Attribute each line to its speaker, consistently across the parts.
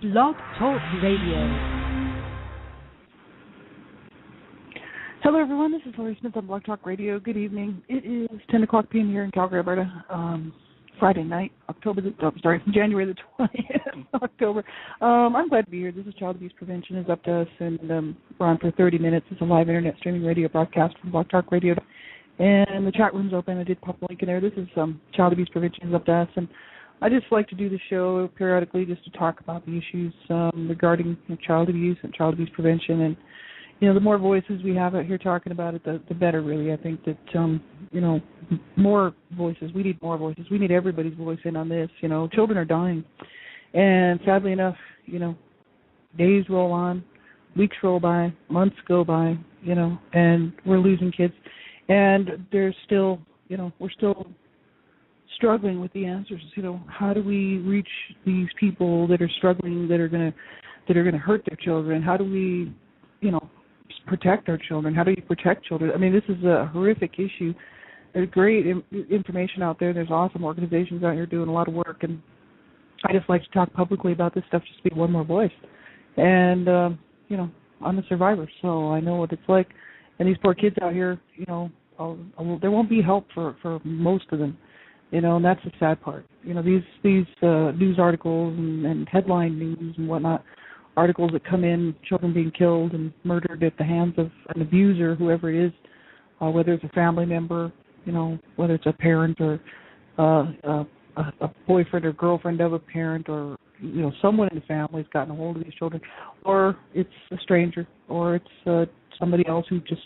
Speaker 1: Blog Talk Radio.
Speaker 2: Hello, everyone. This is Laurie Smith on Blog Talk Radio. Good evening. It is 10 o'clock p.m. here in Calgary, Alberta. Friday night, January the 20th, October. I'm glad to be here. This is Child Abuse Prevention is up to us, and we're on for 30 minutes. It's a live internet streaming radio broadcast from Blog Talk Radio. And the chat room's open. I did pop a link in there. This is Child Abuse Prevention is up to us, and I just like to do the show periodically just to talk about the issues regarding child abuse and child abuse prevention. And, the more voices we have out here talking about it, the better, really. I think that, more voices. We need more voices. We need everybody's voice in on this. Children are dying. And sadly enough, days roll on, weeks roll by, months go by, and we're losing kids. And there's still, we're still struggling with the answers. How do we reach these people that are struggling, that are gonna hurt their children? How do we, protect our children? How do you protect children? I mean, this is a horrific issue. There's great information out there. There's awesome organizations out here doing a lot of work, and I just like to talk publicly about this stuff, just be one more voice. And I'm a survivor, so I know what it's like. And these poor kids out here, there won't be help for most of them. And that's the sad part. These news articles and headline news and whatnot, articles that come in, children being killed and murdered at the hands of an abuser, whoever it is, whether it's a family member, whether it's a parent or a boyfriend or girlfriend of a parent, or someone in the family has gotten a hold of these children, or it's a stranger, or it's somebody else who just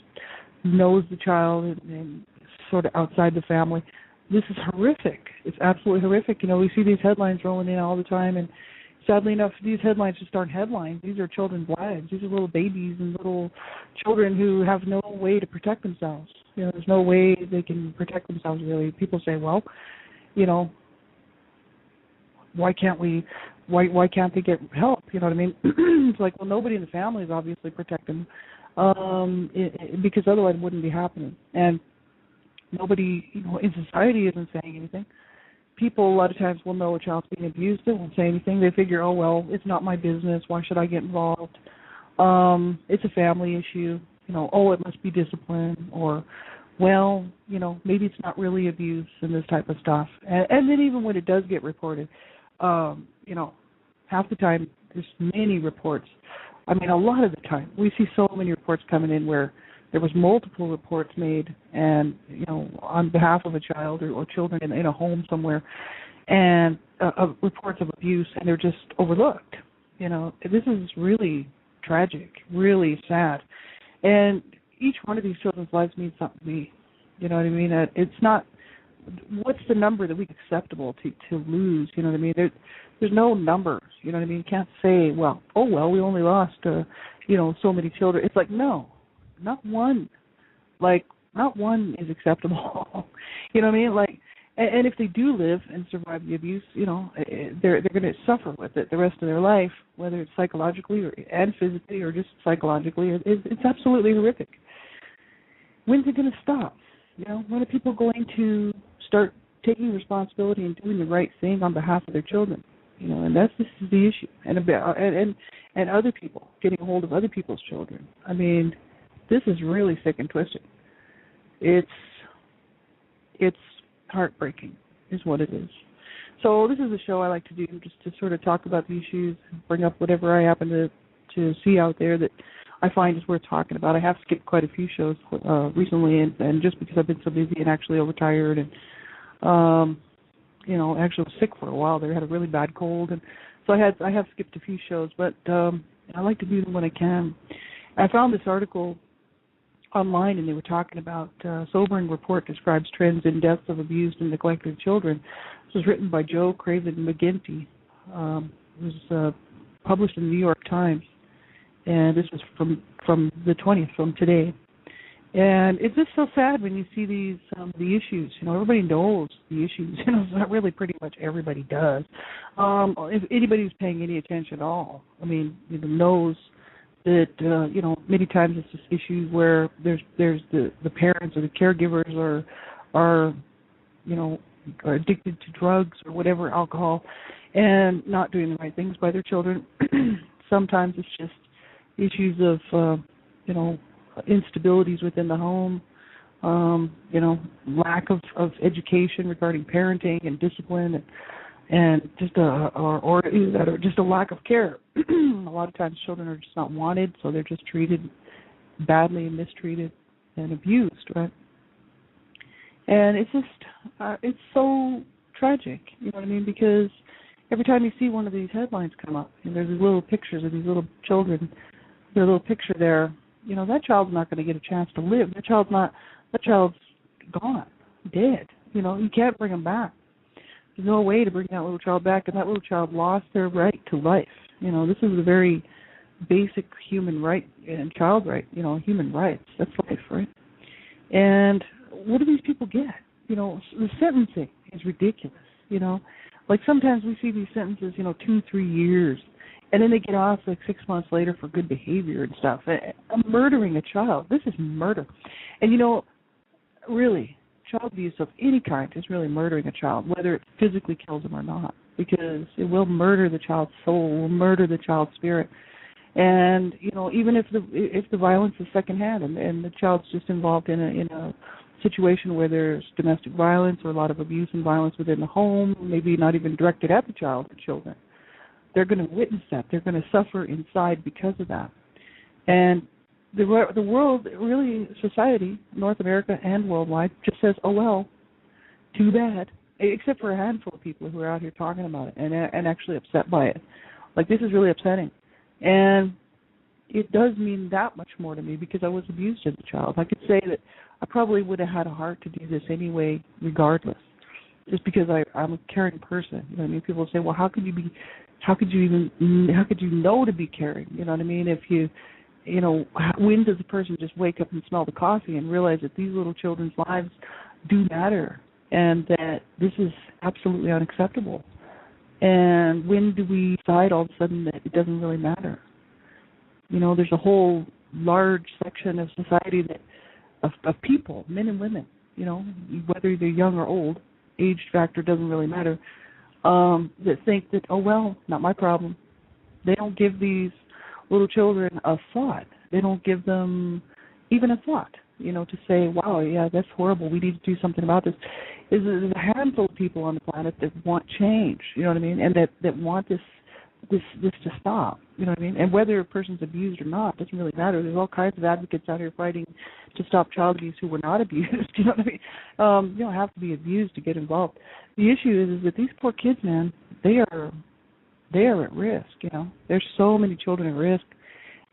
Speaker 2: knows the child and sort of outside the family. This is horrific. It's absolutely horrific. We see these headlines rolling in all the time, and sadly enough, these headlines just aren't headlines. These are children's lives. These are little babies and little children who have no way to protect themselves. There's no way they can protect themselves, really. People say, well, why can't they get help? You know what I mean? It's like, well, nobody in the family is obviously protecting them, because otherwise it wouldn't be happening. And nobody, in society isn't saying anything. People a lot of times will know a child's being abused. They won't say anything. They figure, oh, well, it's not my business. Why should I get involved? It's a family issue. Oh, it must be discipline. Or, well, maybe it's not really abuse and this type of stuff. And then even when it does get reported, half the time there's many reports. I mean, a lot of the time we see so many reports coming in where there was multiple reports made, and on behalf of a child or children in a home somewhere, and reports of abuse, and they're just overlooked. This is really tragic, really sad, and each one of these children's lives means something to me. You know what I mean? It's not what's the number that we acceptable to lose. You know what I mean? There's no numbers. You know what I mean? You can't say, well, we only lost so many children. It's like, no. Not one. Not one is acceptable. You know what I mean? And if they do live and survive the abuse, they're going to suffer with it the rest of their life, whether it's psychologically and physically or just psychologically. It's absolutely horrific. When's it going to stop? When are people going to start taking responsibility and doing the right thing on behalf of their children? And this is the issue. And other people, getting a hold of other people's children. I mean, this is really sick and twisted. It's heartbreaking is what it is. So this is a show I like to do just to sort of talk about the issues, bring up whatever I happen to see out there that I find is worth talking about. I have skipped quite a few shows recently, and just because I've been so busy and actually overtired and, actually was sick for a while there. I had a really bad cold, and so I have skipped a few shows, but I like to do them when I can. I found this article online, and they were talking about sobering report describes trends in deaths of abused and neglected children. This was written by Joe Craven McGinty. It was published in the New York Times, and this was from the 20th, from today. And it's just so sad when you see these the issues. Everybody knows the issues. Not really, pretty much everybody does. If anybody who's paying any attention at all, knows that many times it's just issues where there's the parents or the caregivers are addicted to drugs or whatever, alcohol, and not doing the right things by their children. Sometimes it's just issues of, instabilities within the home, lack of education regarding parenting and discipline, and just just a lack of care. A lot of times children are just not wanted, so they're just treated badly and mistreated and abused, right? And it's just, it's so tragic, you know what I mean? Because every time you see one of these headlines come up, and there's these little pictures of these little children, their little picture there, that child's not going to get a chance to live. That child's gone, dead. You can't bring them back. There's no way to bring that little child back, and that little child lost their right to life. This is a very basic human right and child right, human rights. That's life, right? And what do these people get? The sentencing is ridiculous, Like sometimes we see these sentences, 2-3 years, and then they get off like 6 months later for good behavior and stuff. Murdering a child, this is murder. And really, child abuse of any kind is really murdering a child, whether it physically kills them or not, because it will murder the child's soul, will murder the child's spirit. And even if the violence is secondhand and the child's just involved in a situation where there's domestic violence or a lot of abuse and violence within the home, maybe not even directed at the child or children, they're going to witness that. They're going to suffer inside because of that. And the world, really, society, North America and worldwide, just says, oh, well, too bad, except for a handful of people who are out here talking about it and actually upset by it. Like, this is really upsetting. And it does mean that much more to me because I was abused as a child. I could say that I probably would have had a heart to do this anyway, regardless, just because I'm a caring person. You know what I mean? People say, well, how could you know to be caring? You know what I mean? If when does a person just wake up and smell the coffee and realize that these little children's lives do matter and that this is absolutely unacceptable? And when do we decide all of a sudden that it doesn't really matter? There's a whole large section of society of people, men and women, whether they're young or old, age factor doesn't really matter, that think that, oh, well, not my problem. They don't give these little children a thought. They don't give them even a thought, to say, wow, yeah, that's horrible. We need to do something about this. There's a handful of people on the planet that want change, you know what I mean, and that want this to stop, you know what I mean? And whether a person's abused or not doesn't really matter. There's all kinds of advocates out here fighting to stop child abuse who were not abused, you know what I mean? You don't have to be abused to get involved. The issue is that these poor kids, man, they are at risk, There's so many children at risk.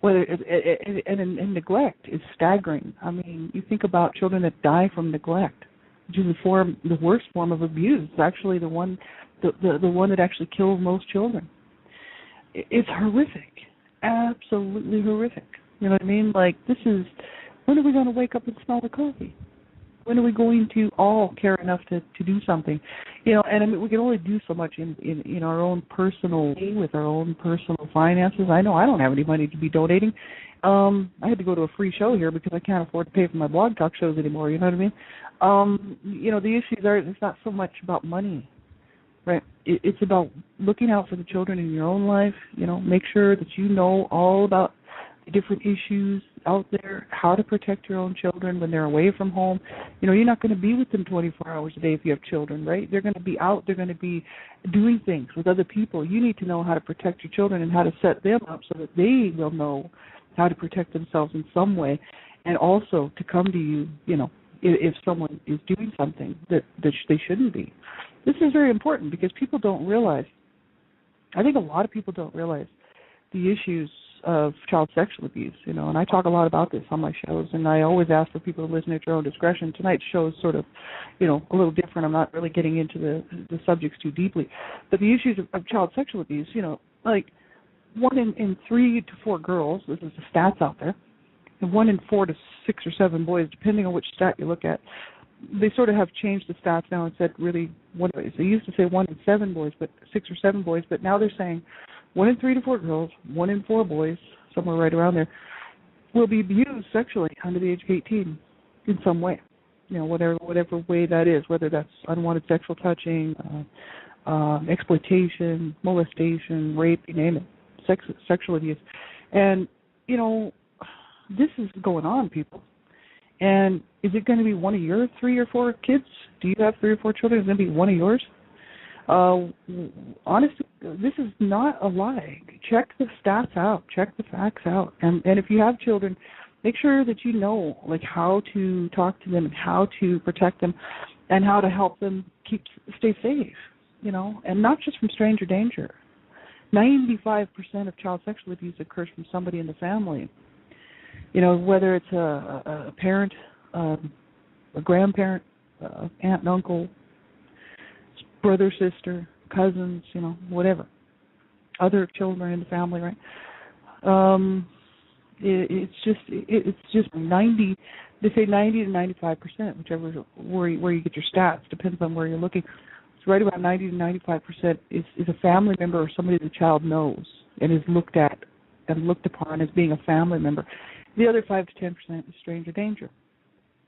Speaker 2: And neglect is staggering. I mean, you think about children that die from neglect, which is the worst form of abuse. It's actually the one that actually kills most children. It's horrific, absolutely horrific. You know what I mean? Like, when are we going to wake up and smell the coffee? When are we going to all care enough to do something? And I mean, we can only do so much in our own personal way, with our own personal finances. I know I don't have any money to be donating. I had to go to a free show here because I can't afford to pay for my blog talk shows anymore, you know what I mean? The issues are, it's not so much about money. Right. It's about looking out for the children in your own life. Make sure that you know all about the different issues out there, how to protect your own children when they're away from home. You're not going to be with them 24 hours a day if you have children, right? They're going to be out. They're going to be doing things with other people. You need to know how to protect your children and how to set them up so that they will know how to protect themselves in some way, and also to come to you, if someone is doing something that they shouldn't be. This is very important because people don't realize, I think a lot of people don't realize the issues of child sexual abuse, and I talk a lot about this on my shows, and I always ask for people to listen at your own discretion. Tonight's show is sort of, a little different. I'm not really getting into the subjects too deeply. But the issues of child sexual abuse, like 1 in 3 to 4 girls, this is the stats out there, and 1 in 4 to 6 or 7 boys, depending on which stat you look at. They sort of have changed the stats now and said really they used to say 1 in 7 boys, but 6 or 7 boys, but now they're saying 1 in 3 to 4 girls, 1 in 4 boys, somewhere right around there, will be abused sexually under the age of 18 in some way. Whatever way that is, whether that's unwanted sexual touching, exploitation, molestation, rape, you name it, sexual abuse. And, this is going on, people. And is it going to be one of your 3 or 4 kids? Do you have 3 or 4 children? Is it going to be one of yours? Honestly, this is not a lie. Check the stats out. Check the facts out. And if you have children, make sure that you know, how to talk to them and how to protect them and how to help them stay safe, and not just from stranger danger. 95% of child sexual abuse occurs from somebody in the family. Whether it's a parent, a grandparent, aunt and uncle, brother, sister, cousins, whatever. Other children in the family, right? It's just 90. They say 90 to 95%, whichever where you get your stats, depends on where you're looking. It's right about 90 to 95% is a family member or somebody the child knows and is looked at and looked upon as being a family member. The other 5 to 10% is stranger danger.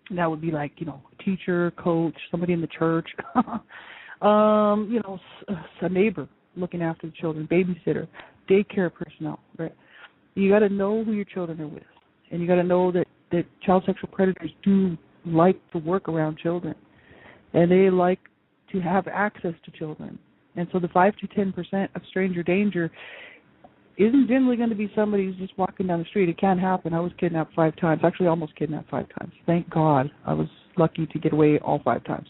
Speaker 2: And that would be like, a teacher, coach, somebody in the church, a neighbor looking after the children, babysitter, daycare personnel, right? You got to know who your children are with. And you got to know that child sexual predators do like to work around children. And they like to have access to children. And so the 5 to 10% of stranger danger isn't generally going to be somebody who's just walking down the street. It can happen. I was kidnapped 5 times. Actually, almost kidnapped 5 times. Thank God I was lucky to get away all 5 times.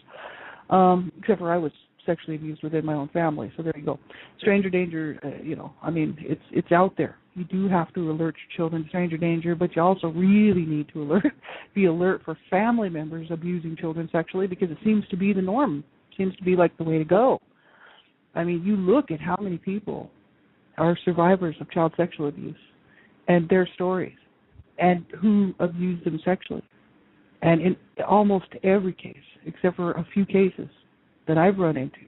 Speaker 2: Except for I was sexually abused within my own family. So there you go. Stranger danger, it's out there. You do have to alert your children to stranger danger, but you also really need to be alert for family members abusing children sexually, because it seems to be the norm. It seems to be like the way to go. You look at how many people are survivors of child sexual abuse and their stories and who abused them sexually. And in almost every case, except for a few cases that I've run into,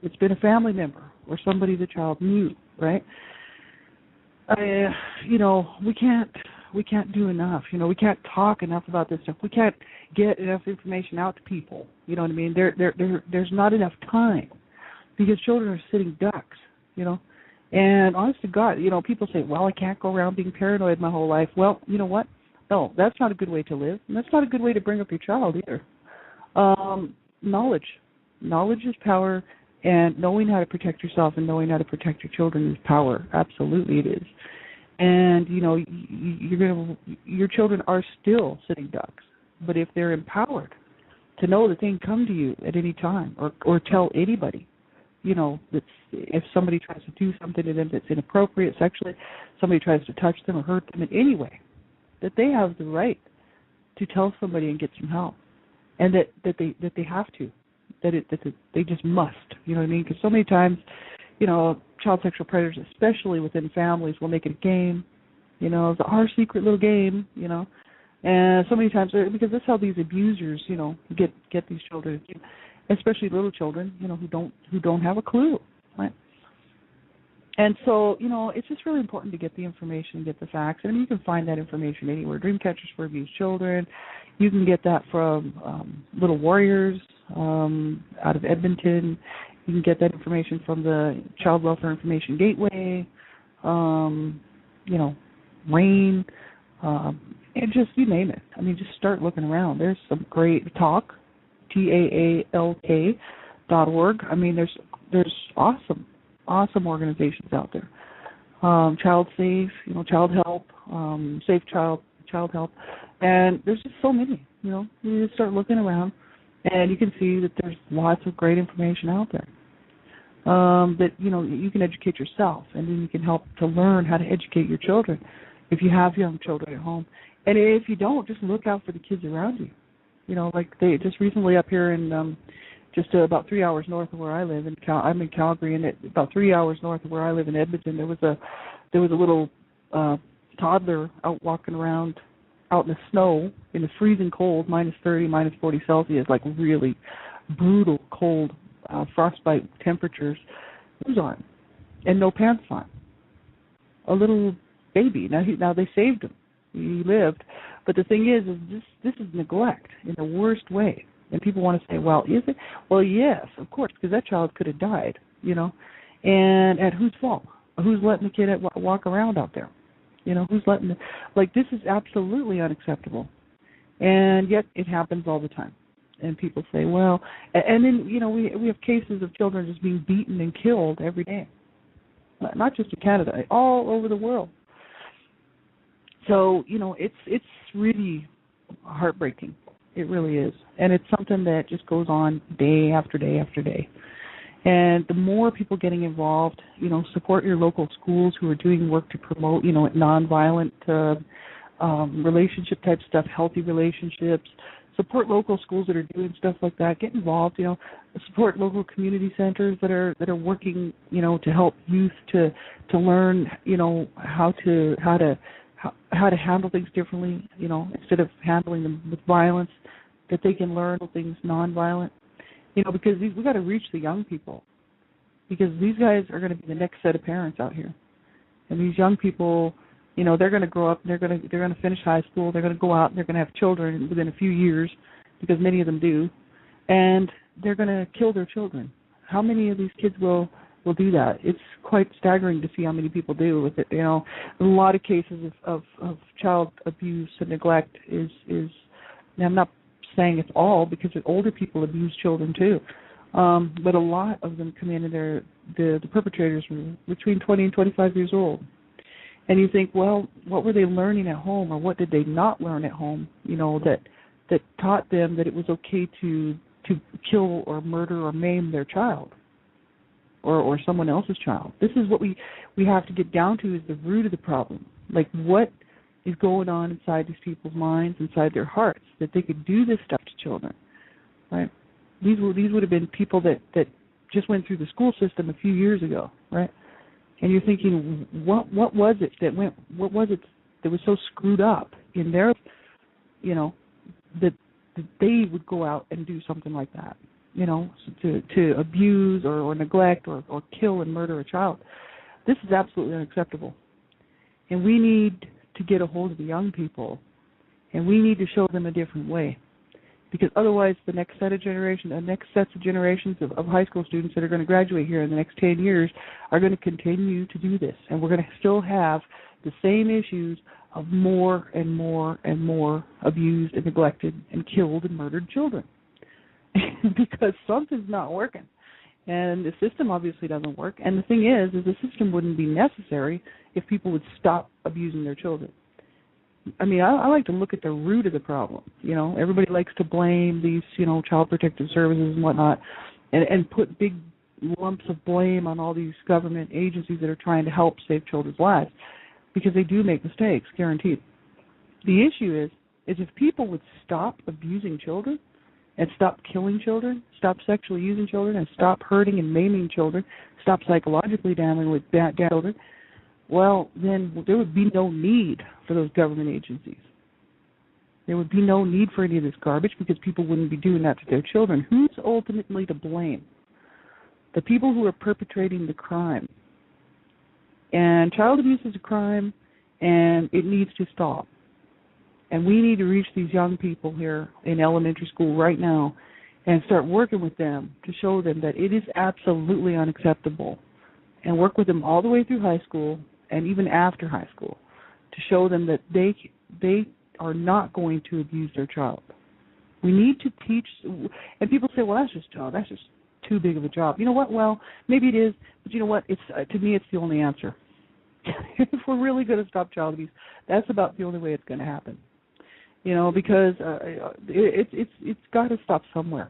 Speaker 2: it's been a family member or somebody the child knew, right? We can't do enough. We can't talk enough about this stuff. We can't get enough information out to people. You know what I mean? There's not enough time because children are sitting ducks, And honest to God, people say, well, I can't go around being paranoid my whole life. Well, you know what? No, that's not a good way to live. And that's not a good way to bring up your child either. Knowledge. Knowledge is power, and knowing how to protect yourself and knowing how to protect your children is power. Absolutely it is. And, your children are still sitting ducks. But if they're empowered to know that they can come to you at any time or tell anybody, that's, if somebody tries to do something to them that's inappropriate sexually, somebody tries to touch them or hurt them in any way, that they have the right to tell somebody and get some help, and that they have to, that they just must, you know what I mean? Because so many times, child sexual predators, especially within families, will make it a game, it's our secret little game, and so many times, because that's how these abusers, get these children, especially little children, who don't have a clue, right? And so, it's just really important to get the information and get the facts. And you can find that information anywhere. Dreamcatchers for Abused Children. You can get that from Little Warriors out of Edmonton. You can get that information from the Child Welfare Information Gateway, RAIN, and just you name it. Just start looking around. There's some great TALK, TAALK.org. There's awesome organizations out there. Child Safe, Child Help, Safe Child Help, and there's just so many. You just start looking around, and you can see that there's lots of great information out there. That you can educate yourself, and then you can help to learn how to educate your children if you have young children at home. And if you don't, just look out for the kids around you. Like they just recently up here in just about 3 hours north of where I live. I'm in Calgary, and about 3 hours north of where I live in Edmonton, there was a little toddler out walking around out in the snow in the freezing cold, minus 30, minus 40 Celsius, like really brutal cold frostbite temperatures. Shoes on and no pants on. A little baby. Now they saved him. He lived. But the thing is this is neglect in the worst way. And people want to say, well, is it? Well, yes, of course, because that child could have died, And at whose fault? Who's letting the kid walk around out there? Who's letting this is absolutely unacceptable. And yet it happens all the time. And people say, well, and then, we have cases of children just being beaten and killed every day. Not just in Canada, all over the world. So, it's really heartbreaking. It really is. And it's something that just goes on day after day after day. And the more people getting involved, support your local schools who are doing work to promote, nonviolent relationship type stuff, healthy relationships. Support local schools that are doing stuff like that. Get involved, support local community centers that are working, to help youth to learn, how to handle things differently, instead of handling them with violence, that they can learn things nonviolent. Because we've got to reach the young people, because these guys are going to be the next set of parents out here, and these young people, they're going to grow up, they're going to finish high school, they're going to go out, and they're going to have children within a few years, because many of them do, and they're going to kill their children. How many of these kids will do that? It's quite staggering to see how many people do with it. A lot of cases of child abuse and neglect is. Now, I'm not saying it's all, because older people abuse children too, but a lot of them come in and the perpetrators were between 20 and 25 years old. And you think, well, what were they learning at home, or what did they not learn at home? That taught them that it was okay to kill or murder or maim their child, or someone else's child. This is what we have to get down to, is the root of the problem. Like, what is going on inside these people's minds, inside their hearts, that they could do this stuff to children, right? These would have been people that just went through the school system a few years ago, right? And you're thinking, what was it that was so screwed up in their, that they would go out and do something like that, to abuse or neglect or kill and murder a child. This is absolutely unacceptable. And we need to get a hold of the young people, and we need to show them a different way. Because otherwise the next sets of generations of high school students that are going to graduate here in the next 10 years are going to continue to do this. And we're going to still have the same issues of more and more and more abused and neglected and killed and murdered children. Because something's not working. And the system obviously doesn't work. And the thing is the system wouldn't be necessary if people would stop abusing their children. I mean, I like to look at the root of the problem. Everybody likes to blame these, child protective services and whatnot, and put big lumps of blame on all these government agencies that are trying to help save children's lives, because they do make mistakes, guaranteed. The issue is if people would stop abusing children and stop killing children, stop sexually using children, and stop hurting and maiming children, stop psychologically damaging with children, well, then there would be no need for those government agencies. There would be no need for any of this garbage, because people wouldn't be doing that to their children. Who's ultimately to blame? The people who are perpetrating the crime. And child abuse is a crime, and it needs to stop. And we need to reach these young people here in elementary school right now and start working with them to show them that it is absolutely unacceptable, and work with them all the way through high school and even after high school to show them that they are not going to abuse their child. We need to teach, and people say, well, that's just too big of a job. You know what? Well, maybe it is, but you know what? It's to me, it's the only answer. If we're really going to stop child abuse, that's about the only way it's going to happen. Because it's got to stop somewhere.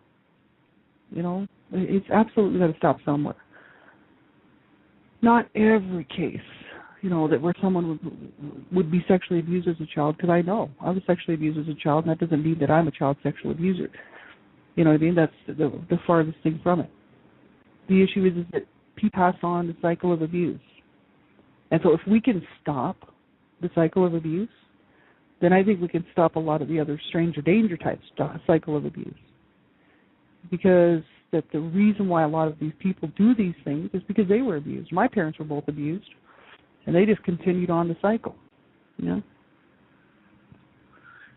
Speaker 2: It's absolutely got to stop somewhere. Not every case, that where someone would be sexually abused as a child, because I know I was sexually abused as a child, and that doesn't mean that I'm a child sexual abuser. You know what I mean? That's the farthest thing from it. The issue is that people pass on the cycle of abuse. And so if we can stop the cycle of abuse, then I think we can stop a lot of the other stranger danger type cycle of abuse. Because that the reason why a lot of these people do these things is because they were abused. My parents were both abused, and they just continued on the cycle.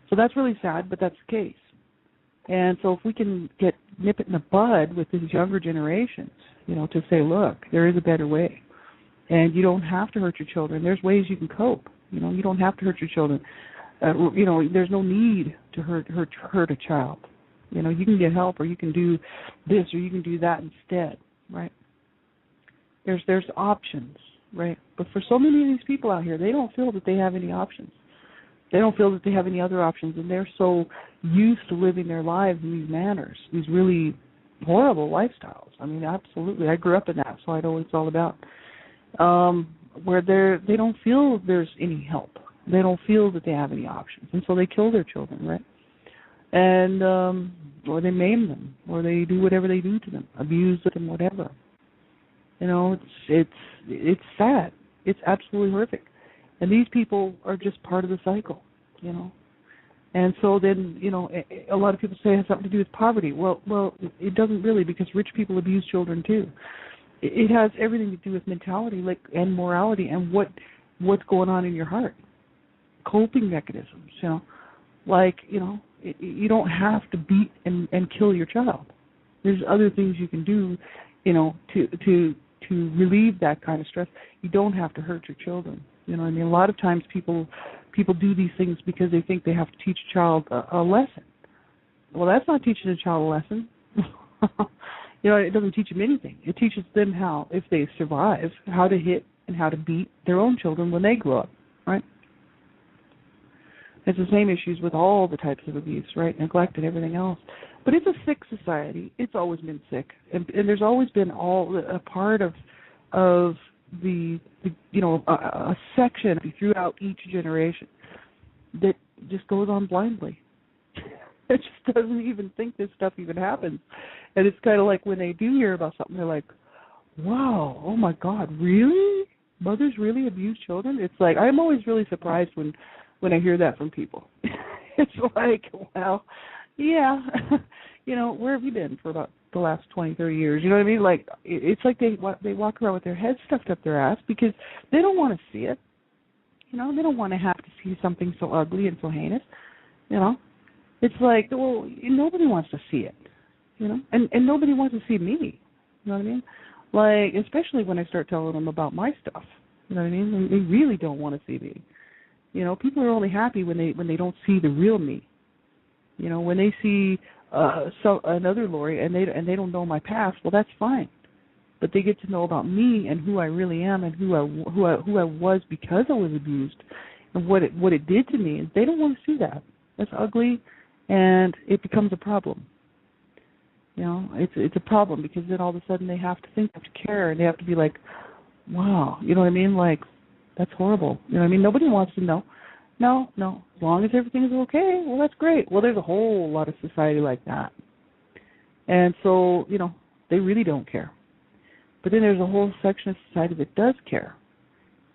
Speaker 2: So that's really sad, but that's the case. And so if we can nip it in the bud with these younger generations, to say, look, there is a better way. And you don't have to hurt your children. There's ways you can cope. You don't have to hurt your children. There's no need to hurt a child. You can get help, or you can do this, or you can do that instead, right? There's options, right? But for so many of these people out here, they don't feel that they have any options. They don't feel that they have any other options, and they're so used to living their lives in these manners, these really horrible lifestyles. I mean, absolutely. I grew up in that, so I know what it's all about. Where they don't feel there's any help. They don't feel that they have any options, and so they kill their children, right? And or they maim them, or they do whatever they do to them, abuse them, whatever. It's sad. It's absolutely horrific. And these people are just part of the cycle, And so then, a lot of people say it has something to do with poverty. Well, it doesn't really, because rich people abuse children too. It has everything to do with mentality, and morality, and what's going on in your heart. Coping mechanisms, you don't have to beat and kill your child. There's other things you can do, to relieve that kind of stress. You don't have to hurt your children. A lot of times people do these things because they think they have to teach a child a lesson. Well, that's not teaching a child a lesson. It doesn't teach them anything. It teaches them how, if they survive, how to hit and how to beat their own children when they grow up, right? It's the same issues with all the types of abuse, right? Neglect and everything else. But it's a sick society. It's always been sick, and there's always been a part of the a section throughout each generation that just goes on blindly. It just doesn't even think this stuff even happens. And it's kind of like when they do hear about something, they're like, wow, oh my God, really? Mothers really abuse children? It's like, I'm always really surprised when I hear that from people. It's like, well, yeah, where have you been for about the last 20, 30 years? You know what I mean? Like, it's like they walk around with their heads stuffed up their ass because they don't want to see it. They don't want to have to see something so ugly and so heinous. It's like, well, nobody wants to see it, and nobody wants to see me. You know what I mean? Like, especially when I start telling them about my stuff. You know what I mean? They really don't want to see me. People are only happy when they don't see the real me. When they see another Lori and they don't know my past, well, that's fine. But they get to know about me and who I really am and who I was because I was abused and what it did to me. And they don't want to see that. That's ugly, and it becomes a problem. It's a problem because then all of a sudden they have to think, they have to care, and they have to be like, wow, you know what I mean? Like, that's horrible. You know what I mean? Nobody wants to know. No. As long as everything is okay, well, that's great. Well, there's a whole lot of society like that. And so, they really don't care. But then there's a whole section of society that does care.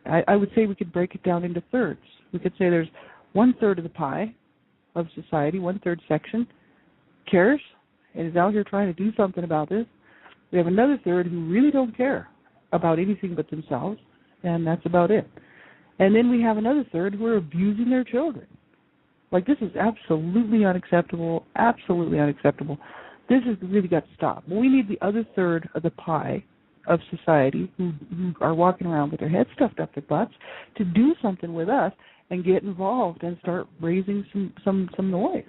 Speaker 2: I would say we could break it down into thirds. We could say there's 1/3 of the pie of society, 1/3 section, cares and is out here trying to do something about this. We have another third who really don't care about anything but themselves, and that's about it. And then we have another third who are abusing their children. Like, this is absolutely unacceptable, absolutely unacceptable. This has really got to stop. Well, we need the other third of the pie of society who are walking around with their heads stuffed up their butts to do something with us and get involved and start raising some noise,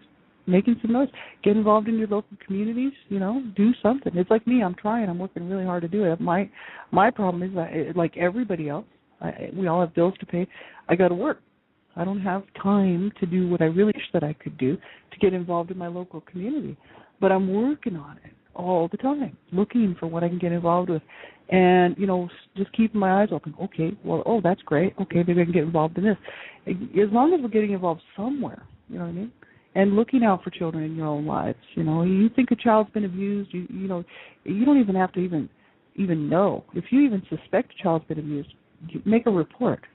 Speaker 2: making some noise. Get involved in your local communities, do something. It's like me. I'm trying. I'm working really hard to do it. My problem is that, like everybody else, we all have bills to pay. I got to work. I don't have time to do what I really wish that I could do to get involved in my local community. But I'm working on it all the time, looking for what I can get involved with. And, just keeping my eyes open. Okay, well, that's great. Okay, maybe I can get involved in this. As long as we're getting involved somewhere, you know what I mean? And looking out for children in your own lives. You think a child's been abused, you don't even have to even know. If you even suspect a child's been abused, make a report.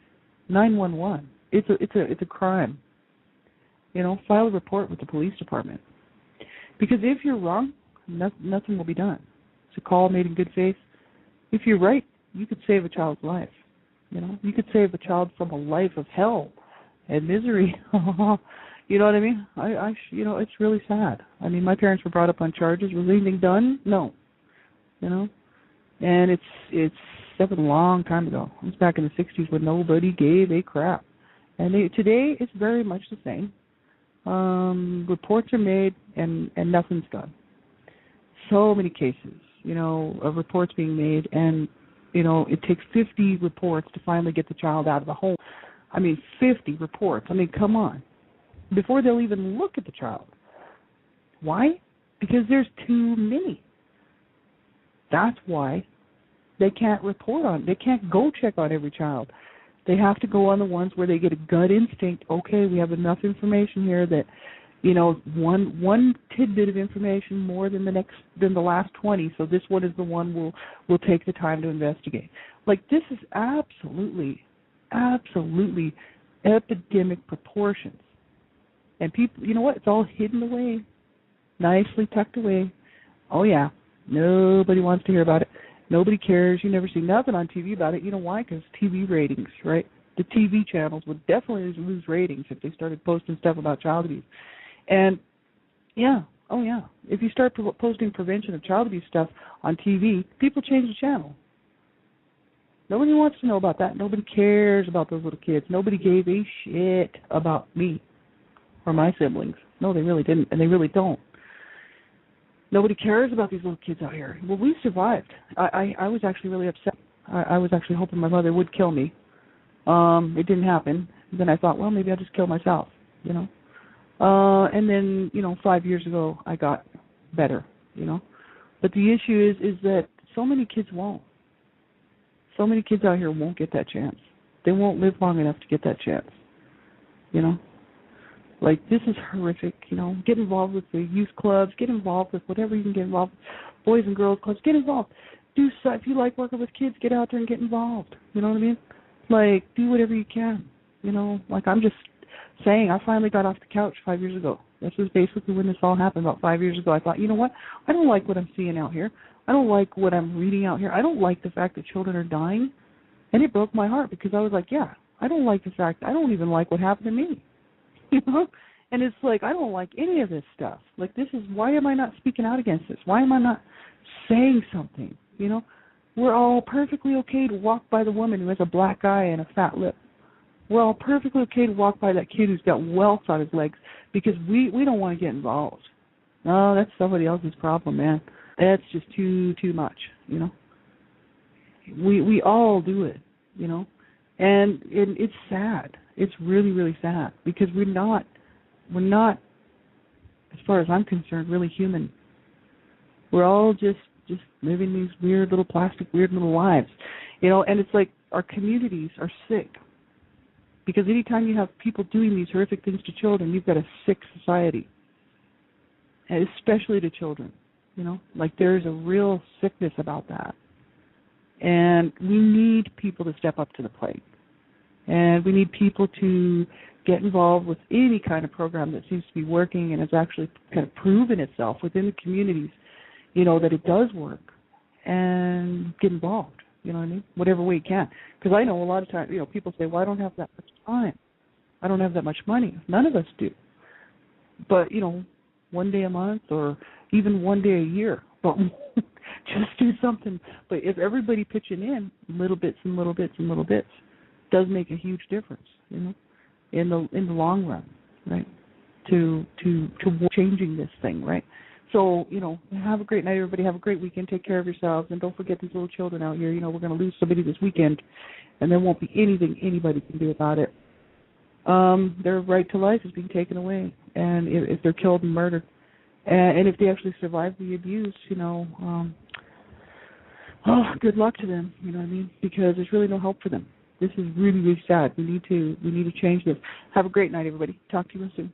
Speaker 2: 911. It's a crime. File a report with the police department. Because if you're wrong, nothing will be done. It's a call made in good faith. If you're right, you could save a child's life. You could save a child from a life of hell and misery. You know what I mean? It's really sad. I mean, my parents were brought up on charges. Was anything done? No. You know, and that was a long time ago. It was back in the '60s when nobody gave a crap. And today it's very much the same. Reports are made and nothing's done. So many cases, of reports being made, and it takes 50 reports to finally get the child out of the home. I mean, 50 reports. I mean, come on. Before they'll even look at the child. Why? Because there's too many. That's why they can't report on. They can't go check on every child. They have to go on the ones where they get a gut instinct. Okay, we have enough information here that, one tidbit of information more than the last 20. So this one is the one we'll take the time to investigate. Like, this is absolutely epidemic proportions. And people, you know what? It's all hidden away, nicely tucked away. Oh yeah, nobody wants to hear about it. Nobody cares. You never see nothing on TV about it. You know why? Because TV ratings, right? The TV channels would definitely lose ratings if they started posting stuff about child abuse. And yeah, oh yeah, if you start posting prevention of child abuse stuff on TV, people change the channel. Nobody wants to know about that. Nobody cares about those little kids. Nobody gave a shit about me or my siblings. No, they really didn't, and they really don't. Nobody cares about these little kids out here. Well, we survived. I was actually really upset. I was actually hoping my mother would kill me. It didn't happen. Then I thought, well, maybe I'll just kill myself, And then, 5 years ago, I got better, But the issue is that so many kids won't. So many kids out here won't get that chance. They won't live long enough to get that chance, Like, this is horrific, Get involved with the youth clubs. Get involved with whatever you can get involved with. Boys and girls clubs. Get involved. If you like working with kids, get out there and get involved. You know what I mean? Like, do whatever you can. Like, I'm just saying, I finally got off the couch 5 years ago. This was basically when this all happened, about 5 years ago. I thought, you know what? I don't like what I'm seeing out here. I don't like what I'm reading out here. I don't like the fact that children are dying. And it broke my heart because I was like, yeah, I don't like the fact. I don't even like what happened to me. And it's like, I don't like any of this stuff. Like, why am I not speaking out against this? Why am I not saying something? We're all perfectly okay to walk by the woman who has a black eye and a fat lip. We're all perfectly okay to walk by that kid who's got welts on his legs because we don't want to get involved. No, that's somebody else's problem, man. That's just too much, We all do it, And it's sad. It's really, really sad because we're not, as far as I'm concerned, really human. We're all just living these weird little lives, and it's like our communities are sick because anytime you have people doing these horrific things to children, you've got a sick society, and especially to children, like there's a real sickness about that. And we need people to step up to the plate. And we need people to get involved with any kind of program that seems to be working and has actually kind of proven itself within the communities, that it does work, and get involved, what I mean? Whatever way you can. Because I know a lot of times, people say, well, I don't have that much time. I don't have that much money. None of us do. But, one day a month or even one day a year. But just do something. But if everybody pitching in little bits and little bits and little bits, does make a huge difference, in the long run, right? To changing this thing, right? So, have a great night, everybody. Have a great weekend. Take care of yourselves, and don't forget these little children out here. We're going to lose somebody this weekend, and there won't be anything anybody can do about it. Their right to life is being taken away, and if they're killed and murdered, and if they actually survive the abuse, good luck to them. You know what I mean? Because there's really no hope for them. This is really, really sad. We need to change this. Have a great night, everybody. Talk to you soon.